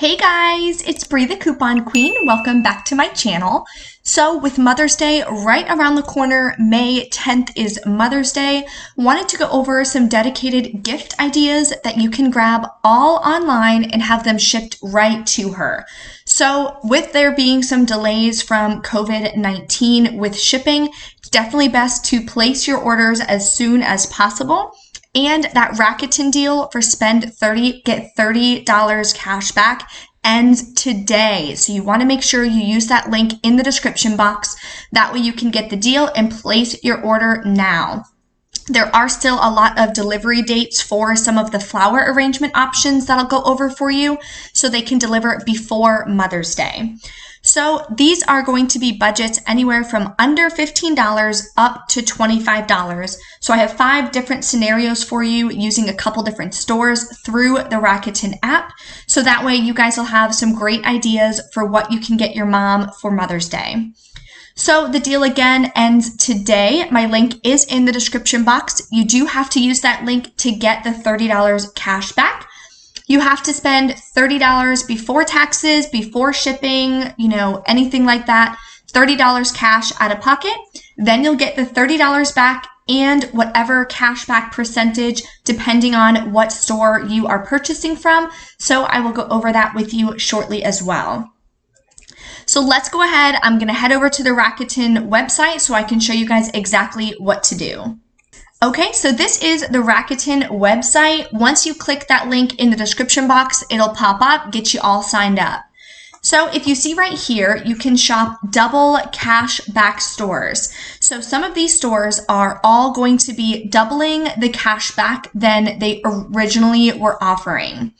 Hey guys, it's Bree the Coupon Queen. Welcome back to my channel. So with Mother's Day right around the corner, May 10th is Mother's Day. Wanted to go over some dedicated gift ideas that you can grab all online and have them shipped right to her. So with there being some delays from COVID-19 with shipping, it's definitely best to place your orders as soon as possible. And that Rakuten deal for spend 30, get $30 cash back ends today. So you want to make sure you use that link in the description box. That way you can get the deal and place your order now. There are still a lot of delivery dates for some of the flower arrangement options that I'll go over for you so they can deliver before Mother's Day. So these are going to be budgets anywhere from under $15 up to $25. So I have 5 different scenarios for you using a couple different stores through the Rakuten app. So that way you guys will have some great ideas for what you can get your mom for Mother's Day. So the deal again ends today. My link is in the description box. You do have to use that link to get the $30 cash back. You have to spend $30 before taxes, before shipping, anything like that, $30 cash out of pocket. Then you'll get the $30 back and whatever cashback percentage, depending on what store you are purchasing from. So I will go over that with you shortly as well. So let's go ahead. I'm going to head over to the Rakuten website so I can show you guys exactly what to do. Okay, so this is the Rakuten website. Once you click that link in the description box, it'll pop up, get you all signed up. So if you see right here, you can shop double cash back stores. So some of these stores are all going to be doubling the cash back than they originally were offering.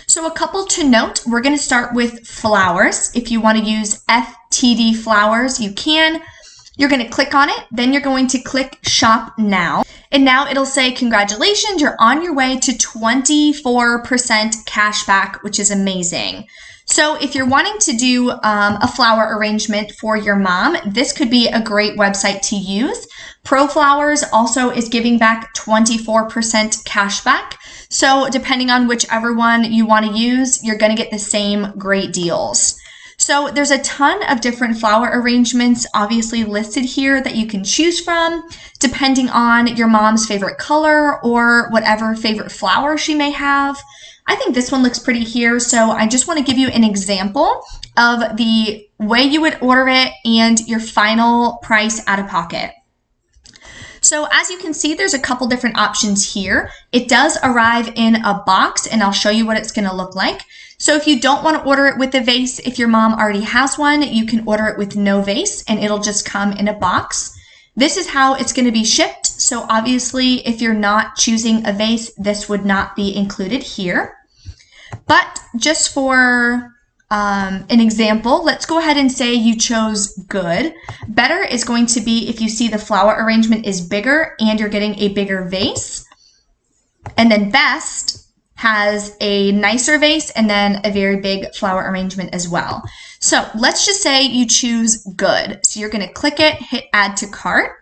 So a couple to note, we're going to start with flowers. If you want to use FTD flowers, you can. You're going to click on it, then you're going to click Shop Now. And now it'll say, congratulations, you're on your way to 24% cash back, which is amazing. So if you're wanting to do a flower arrangement for your mom, this could be a great website to use. Pro Flowers also is giving back 24% cash back. So depending on whichever one you want to use, you're going to get the same great deals. So there's a ton of different flower arrangements obviously listed here that you can choose from, depending on your mom's favorite color or whatever favorite flower she may have. I think this one looks pretty here, so I just want to give you an example of the way you would order it and your final price out of pocket. So as you can see, there's a couple different options here. It does arrive in a box, and I'll show you what it's going to look like. So if you don't want to order it with a vase, if your mom already has one, you can order it with no vase, and it'll just come in a box. This is how it's going to be shipped. So obviously, if you're not choosing a vase, this would not be included here. But just for an example, let's go ahead and say you chose good. Better is going to be if you see the flower arrangement is bigger and you're getting a bigger vase. And then best has a nicer vase and then a very big flower arrangement as well. So let's just say you choose good. So you're going to click it, hit add to cart.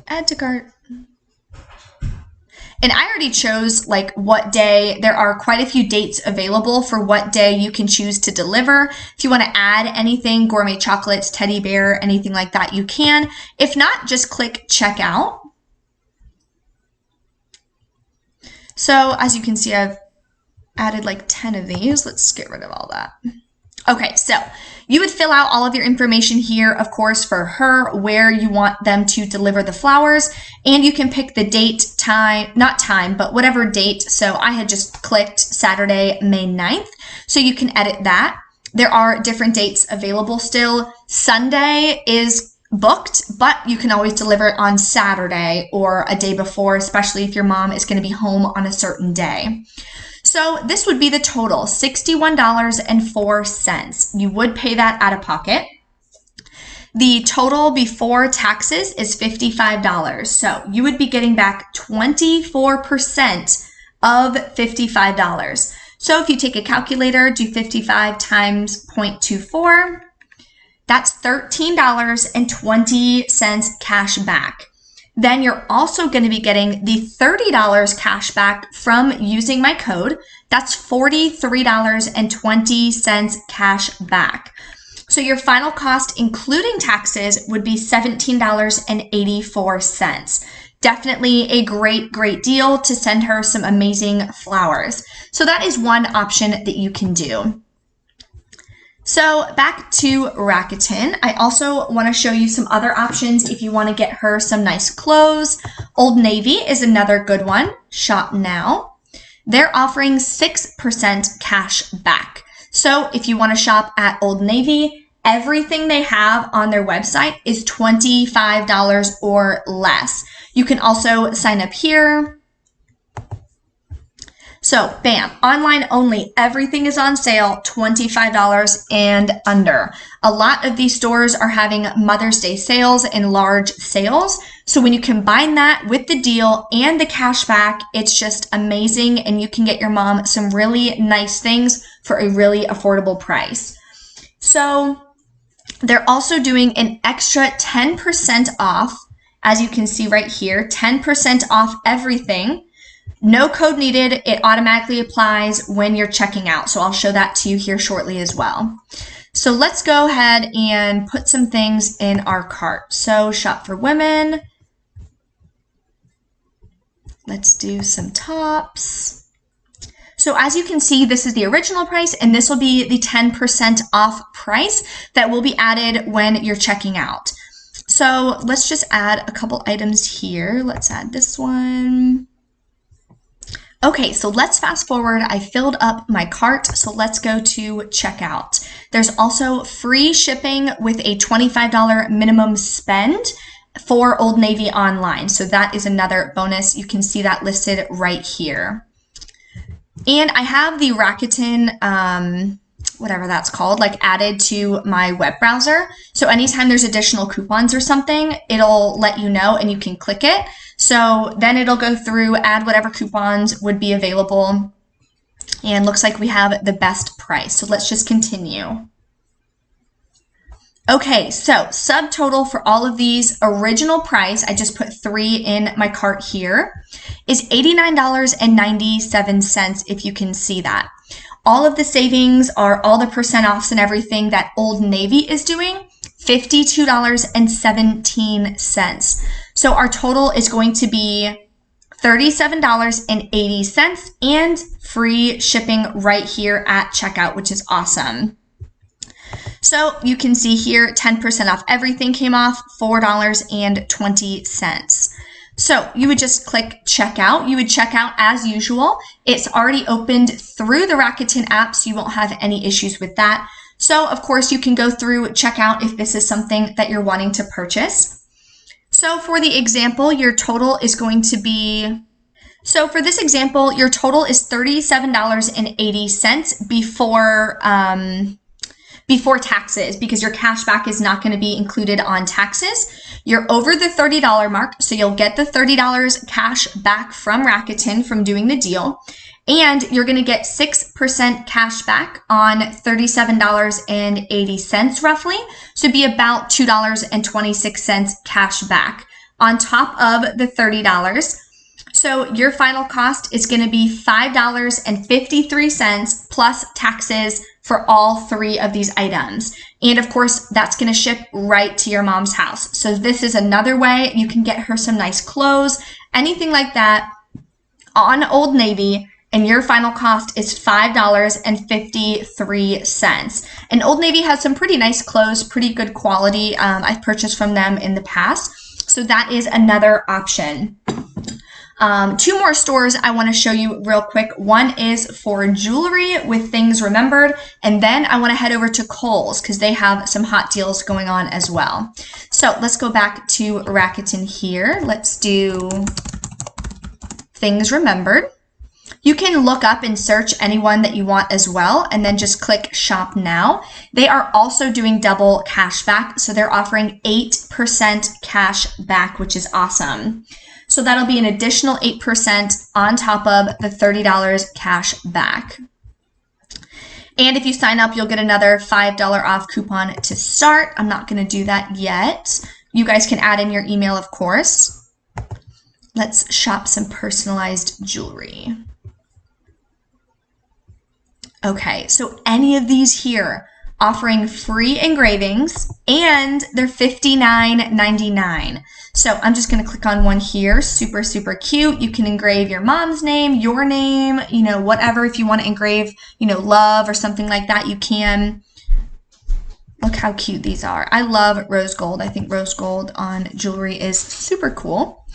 Add to cart. And I already chose like what day. There are quite a few dates available for what day you can choose to deliver. If you want to add anything, gourmet chocolates, teddy bear, anything like that, you can. If not, just click checkout. So as you can see, I've added like 10 of these. Let's get rid of all that. Okay, so you would fill out all of your information here, of course, for her, where you want them to deliver the flowers, and you can pick the date, time, not time, but whatever date. So I had just clicked Saturday, May 9th, so you can edit that. There are different dates available still. Sunday is booked, but you can always deliver it on Saturday or a day before, especially if your mom is going to be home on a certain day. So this would be the total, $61.04. You would pay that out of pocket. The total before taxes is $55. So you would be getting back 24% of $55. So if you take a calculator, do 55 times 0.24, that's $13.20 cash back. then you're also going to be getting the $30 cash back from using my code. That's $43.20 cash back. So your final cost, including taxes, would be $17.84. Definitely a great, great deal to send her some amazing flowers. So that is one option that you can do. So back to Rakuten, I also want to show you some other options if you want to get her some nice clothes. Old Navy is another good one. Shop now. They're offering 6% cash back. So if you want to shop at Old Navy, everything they have on their website is $25 or less. You can also sign up here. So bam, online only, everything is on sale, $25 and under. A lot of these stores are having Mother's Day sales and large sales. So when you combine that with the deal and the cash back, it's just amazing, and you can get your mom some really nice things for a really affordable price. So they're also doing an extra 10% off, as you can see right here, 10% off everything. No code needed. It automatically applies when you're checking out. So I'll show that to you here shortly as well. So let's go ahead and put some things in our cart. So shop for women. Let's do some tops. So as you can see, this is the original price, and this will be the 10% off price that will be added when you're checking out. So let's just add a couple items here. Let's add this one. Okay, so let's fast forward. I filled up my cart, so let's go to checkout. There's also free shipping with a $25 minimum spend for Old Navy online. So that is another bonus. You can see that listed right here. And I have the Rakuten, whatever that's called, like added to my web browser. So anytime there's additional coupons or something, it'll let you know and you can click it. So then it'll go through, add whatever coupons would be available. And looks like we have the best price. So let's just continue. Okay, so subtotal for all of these, original price, I just put 3 in my cart here, is $89.97 if you can see that. All of the savings are all the percent offs and everything that Old Navy is doing, $52.17. So our total is going to be $37.80 and free shipping right here at checkout, which is awesome. So you can see here, 10% off everything came off, $4.20. So you would just click checkout. You would check out as usual. It's already opened through the Rakuten app, so you won't have any issues with that. So of course you can go through checkout if this is something that you're wanting to purchase. So for the example, your total is going to be, so for this example, your total is $37.80 before taxes, because your cash back is not going to be included on taxes. You're over the $30 mark, so you'll get the $30 cash back from Rakuten from doing the deal. And you're going to get 6% cash back on $37.80 roughly. So it'd be about $2.26 cash back on top of the $30. So your final cost is going to be $5.53 plus taxes for all 3 of these items. And of course, that's going to ship right to your mom's house. So this is another way you can get her some nice clothes, anything like that on Old Navy. And your final cost is $5.53. And Old Navy has some pretty nice clothes, pretty good quality. I've purchased from them in the past. So that is another option. 2 more stores I want to show you real quick. One is for jewelry with things remembered. And then I want to head over to Kohls because they have some hot deals going on as well. So let's go back to Rakuten here. Let's do things remembered. You can look up and search anyone that you want as well, and then just click shop now. They are also doing double cash back. So they're offering 8% cash back, which is awesome. So that'll be an additional 8% on top of the $30 cash back. And if you sign up, you'll get another $5 off coupon to start. I'm not going to do that yet. You guys can add in your email, of course. Let's shop some personalized jewelry. Okay, so any of these here offering free engravings, and they're $59.99. So I'm just going to click on one here. Super, super cute. You can engrave your mom's name, your name, whatever. If you want to engrave, love or something like that, you can. Look how cute these are. I love rose gold. I think rose gold on jewelry is super cool.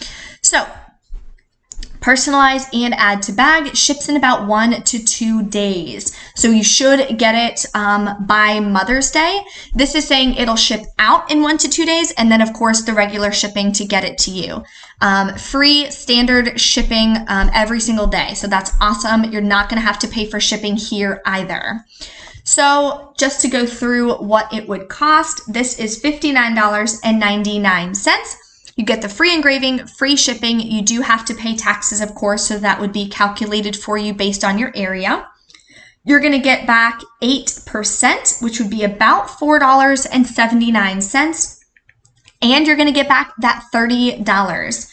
So personalize and add to bag ships in about 1 to 2 days. So you should get it by Mother's Day. This is saying it'll ship out in 1 to 2 days, and then of course the regular shipping to get it to you. Free standard shipping every single day. So that's awesome. You're not going to have to pay for shipping here either. So just to go through what it would cost, this is $59.99. You get the free engraving, free shipping. You do have to pay taxes, of course, so that would be calculated for you based on your area. You're going to get back 8%, which would be about $4.79. And you're going to get back that $30.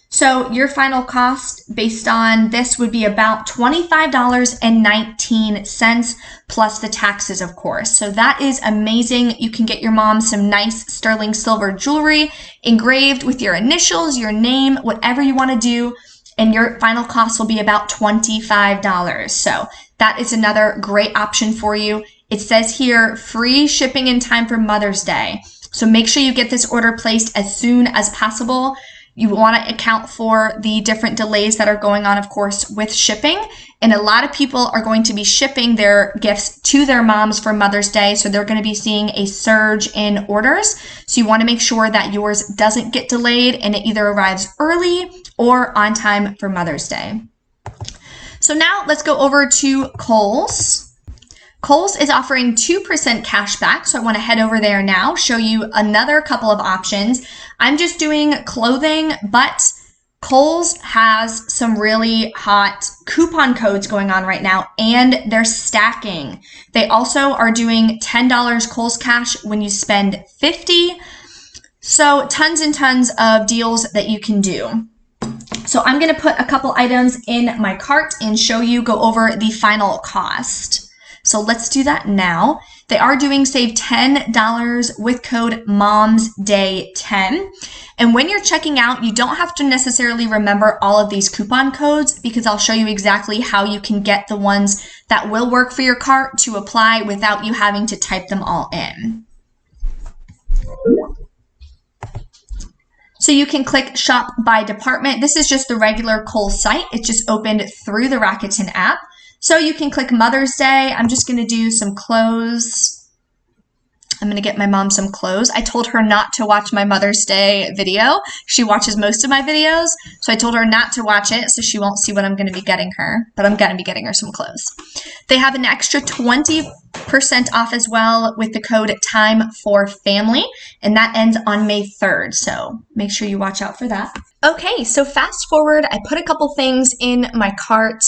So your final cost based on this would be about $25.19 plus the taxes, of course. So that is amazing. You can get your mom some nice sterling silver jewelry engraved with your initials, your name, whatever you want to do, and your final cost will be about $25. So that is another great option for you. It says here, free shipping in time for Mother's Day. So make sure you get this order placed as soon as possible. You want to account for the different delays that are going on, of course, with shipping. And a lot of people are going to be shipping their gifts to their moms for Mother's Day. So they're going to be seeing a surge in orders. So you want to make sure that yours doesn't get delayed and it either arrives early or on time for Mother's Day. So now let's go over to Kohls. Kohls is offering 2% cash back, so I want to head over there now, show you another couple of options. I'm just doing clothing, but Kohls has some really hot coupon codes going on right now, and they're stacking. They also are doing $10 Kohls cash when you spend $50. So tons and tons of deals that you can do. So I'm going to put a couple items in my cart and show you, go over the final cost. So let's do that now. They are doing save $10 with code MOMSDAY10. And when you're checking out, you don't have to necessarily remember all of these coupon codes because I'll show you exactly how you can get the ones that will work for your cart to apply without you having to type them all in. So you can click shop by department. This is just the regular Kohls site. It's just opened through the Rakuten app. So you can click Mother's Day. I'm just going to do some clothes. I'm going to get my mom some clothes. I told her not to watch my Mother's Day video. She watches most of my videos. So I told her not to watch it so she won't see what I'm going to be getting her. But I'm going to be getting her some clothes. They have an extra 20% off as well with the code TIME4FAMILY. And that ends on May 3rd. So make sure you watch out for that. Okay, so fast forward. I put a couple things in my cart.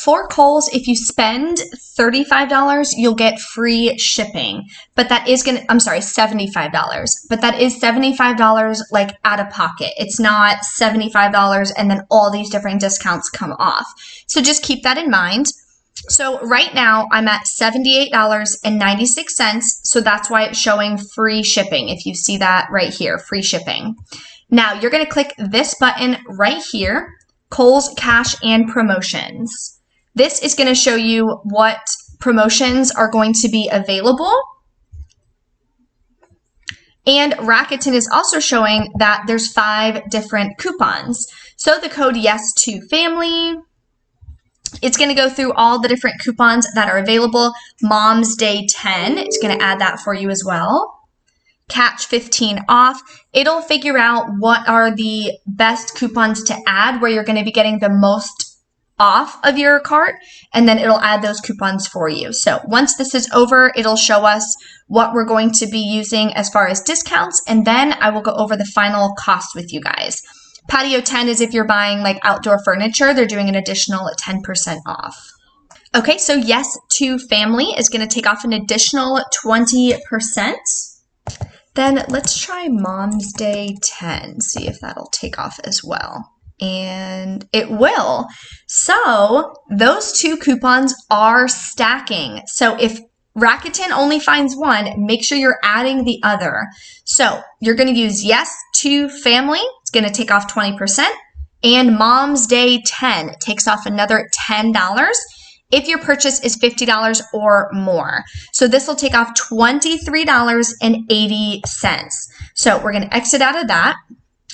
For Kohls, if you spend $35, you'll get free shipping, but that is $75, but that is $75 like out of pocket. It's not $75 and then all these different discounts come off. So just keep that in mind. So right now I'm at $78.96. So that's why it's showing free shipping. If you see that right here, free shipping. Now you're going to click this button right here. Kohls Cash and Promotions. This is going to show you what promotions are going to be available. And Rakuten is also showing that there's 5 different coupons. So the code YES2FAMILY, it's going to go through all the different coupons that are available. Mom's Day 10, it's going to add that for you as well. Catch 15 off. It'll figure out what are the best coupons to add where you're going to be getting the most off of your cart, and then it'll add those coupons for you. So once this is over, it'll show us what we're going to be using as far as discounts, and then I will go over the final cost with you guys. Patio 10 is if you're buying like outdoor furniture, they're doing an additional 10% off. Okay, so YES2FAMILY is going to take off an additional 20%. Then let's try Mom's Day 10, see if that'll take off as well. And it will. So those two coupons are stacking. So if Rakuten only finds one, make sure you're adding the other. So you're going to use yes to family. It's going to take off 20%. And Mom's Day 10 takes off another $10 if your purchase is $50 or more. So this will take off $23.80. So we're going to exit out of that.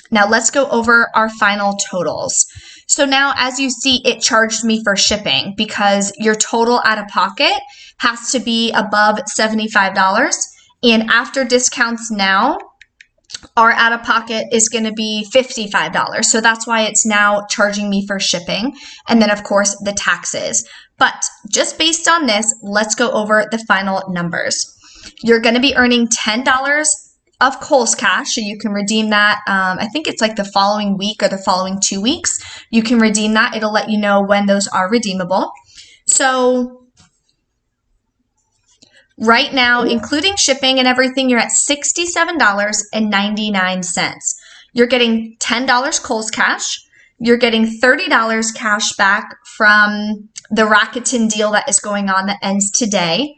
Now let's go over our final totals. So now as you see, it charged me for shipping because your total out of pocket has to be above $75. And after discounts now, our out of pocket is going to be $55. So that's why it's now charging me for shipping. And then of course the taxes. But just based on this, let's go over the final numbers. You're going to be earning $10 of Kohls cash, so you can redeem that. I think it's like the following week or the following 2 weeks. You can redeem that. It'll let you know when those are redeemable. So right now, including shipping and everything, you're at $67.99. You're getting $10 Kohls cash. You're getting $30 cash back from the Rakuten deal that is going on that ends today.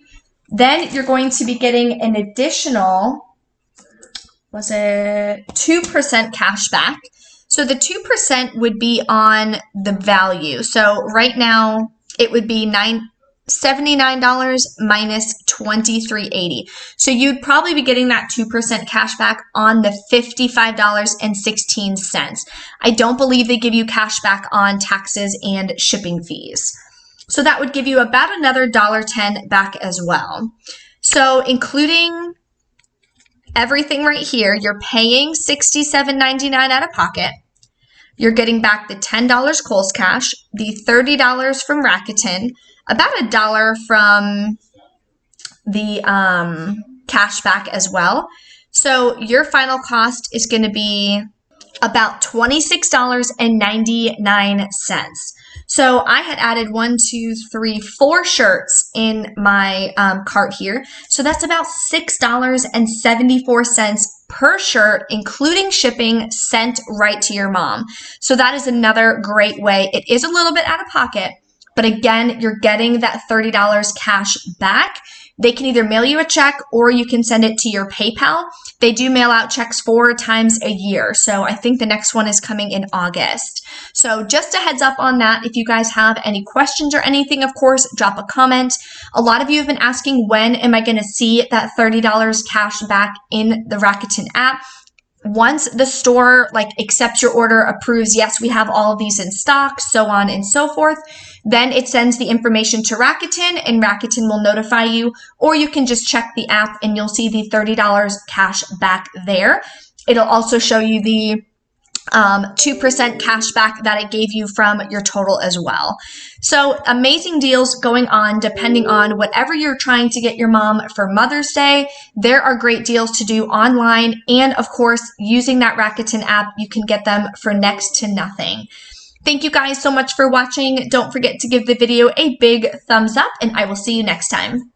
Then you're going to be getting an additional 2% cash back. So the 2% would be on the value. So right now it would be $79 minus $23.80. So you'd probably be getting that 2% cash back on the $55.16. I don't believe they give you cash back on taxes and shipping fees. So that would give you about another $1.10 back as well. So including everything right here, you're paying $67.99 out of pocket. You're getting back the $10 Kohls cash, the $30 from Rakuten, about $1 from the cash back as well. So your final cost is going to be about $26.99. So I had added 4 shirts in my cart here. So that's about $6.74 per shirt, including shipping, sent right to your mom. So that is another great way. It is a little bit out of pocket, but again, you're getting that $30 cash back. They can either mail you a check or you can send it to your PayPal. They do mail out checks 4 times a year. So I think the next one is coming in August. So just a heads up on that. If you guys have any questions or anything, of course, drop a comment. A lot of you have been asking, when am I going to see that $30 cash back in the Rakuten app? Once the store accepts your order, approves, yes, we have all of these in stock, so on and so forth, then it sends the information to Rakuten and Rakuten will notify you, or you can just check the app and you'll see the $30 cash back there. It'll also show you the 2% cash back that it gave you from your total as well. So amazing deals going on depending on whatever you're trying to get your mom for Mother's Day. There are great deals to do online, and of course, using that Rakuten app, you can get them for next to nothing. Thank you guys so much for watching. Don't forget to give the video a big thumbs up, and I will see you next time.